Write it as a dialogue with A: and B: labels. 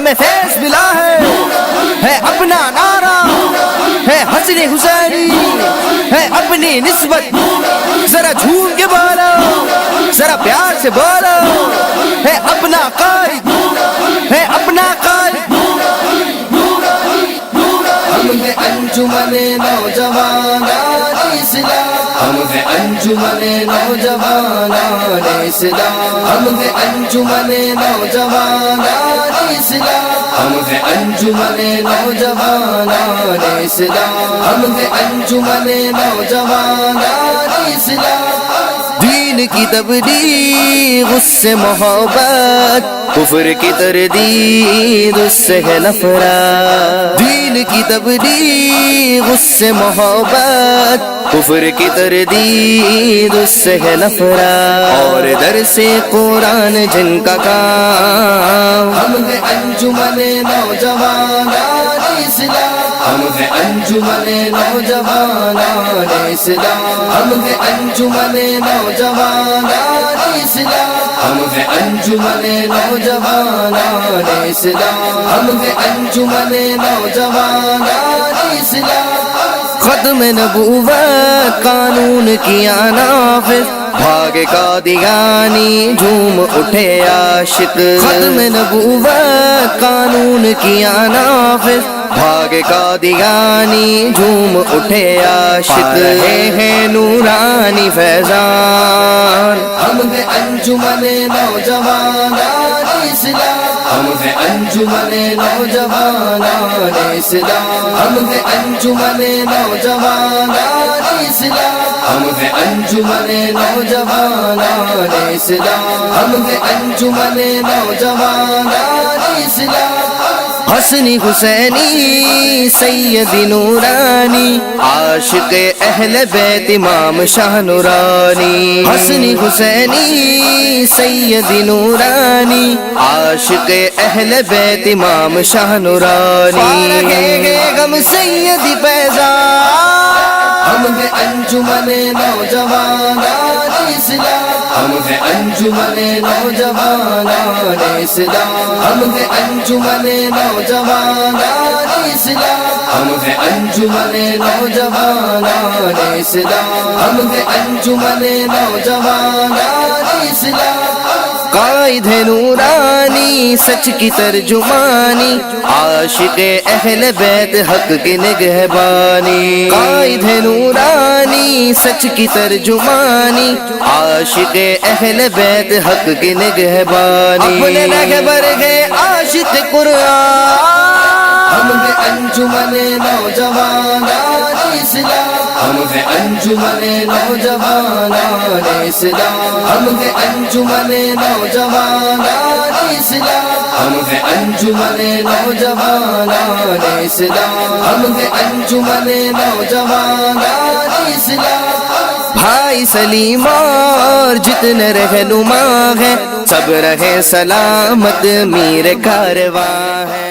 A: ہمیں فیض ملا ہے اپنا نعرہ ہے حسن حسینی ہے اپنی نسبت، ذرا جھوم کے بولو ذرا پیار سے بولو، ہے اپنا قائد ہے اپنا قائد۔ ہم ہیں انجمن نوجوانان اسلام، ہم ہیں انجمن نوجوانان اسلام، ہم ہیں انجمن نوجوانان اسلام، ہم ہیں انجمن نوجوانان اسلام، ہم ہیں انجمن نوجوانان اسلام۔ دین کی تبلیغ اس سے محبت، کفر کی تردید اس سے ہے نفرت۔ دین کی تبلیغ اس سے محبت، کفر کی تردید اس سے ہے نفرت، اور درس قرآن جن کا کام۔ ہم ہیں انجمن نوجوانان اسلام، ہم ہیں انجمن نوجوانان اسلام، ہم ہیں انجمن نوجوانان اسلام، ہم ہیں انجمن نوجوانان اسلام، ہم ہیں انجمن نوجوانان اسلام۔ ختم نبوت قانون کیا نافذ، بھاگ قادیانی جھوم اٹھے عاشق۔ ختم نبوت قانون کیا نافذ، بھاگ قادیانی جھوم اٹھے عاشق۔ رہے ہیں نورانی فیضان، ہم ہیں انجمن نوجوانان اسلام، ہم ہیں انجمن نوجوانان اسلام، ہم ہیں انجمن نوجوانان اسلام، ہم ہیں انجمن نوجوانان اسلام، ہم ہیں انجمن نوجوانان اسلام۔ حسنی حسینی سید نورانی، عاشق اہل بیت امام شاہ نورانی۔ حسنی حسینی سید نورانی، عاشق اہل بیت امام شاہ نورانی۔ گے غم سید فیضان، ہم ہیں انجمن نوجوانان اسلام، ہم ہیں انجمن نوجوانان اسلام، ہم ہیں انجمن نوجوانان اسلام، ہم ہیں انجمن نوجوانان اسلام، ہم ہیں انجمن نوجوانان اسلام۔ قائد ہے نورانی سچ کی ترجمانی، عاشق اہل بیت حق کی نگہبانی۔ قائد ہے نورانی سچ کی ترجمانی، عاشق اہل بیت حق کی نگہبانی۔ اپنے رہبر ہے عاشق قرآن، ہم ہیں انجمن نوجوانان اسلام، ہم ہیں انجمن نوجوانان اسلام، ہم ہیں انجمن نوجوانان اسلام، ہم ہیں انجمن نوجوانان اسلام، ہم ہیں انجمن نوجوانان اسلام۔ بھائی سلیم اور جتنے رہنما ہیں، سب رہے سلامت، میر کارواں ہے۔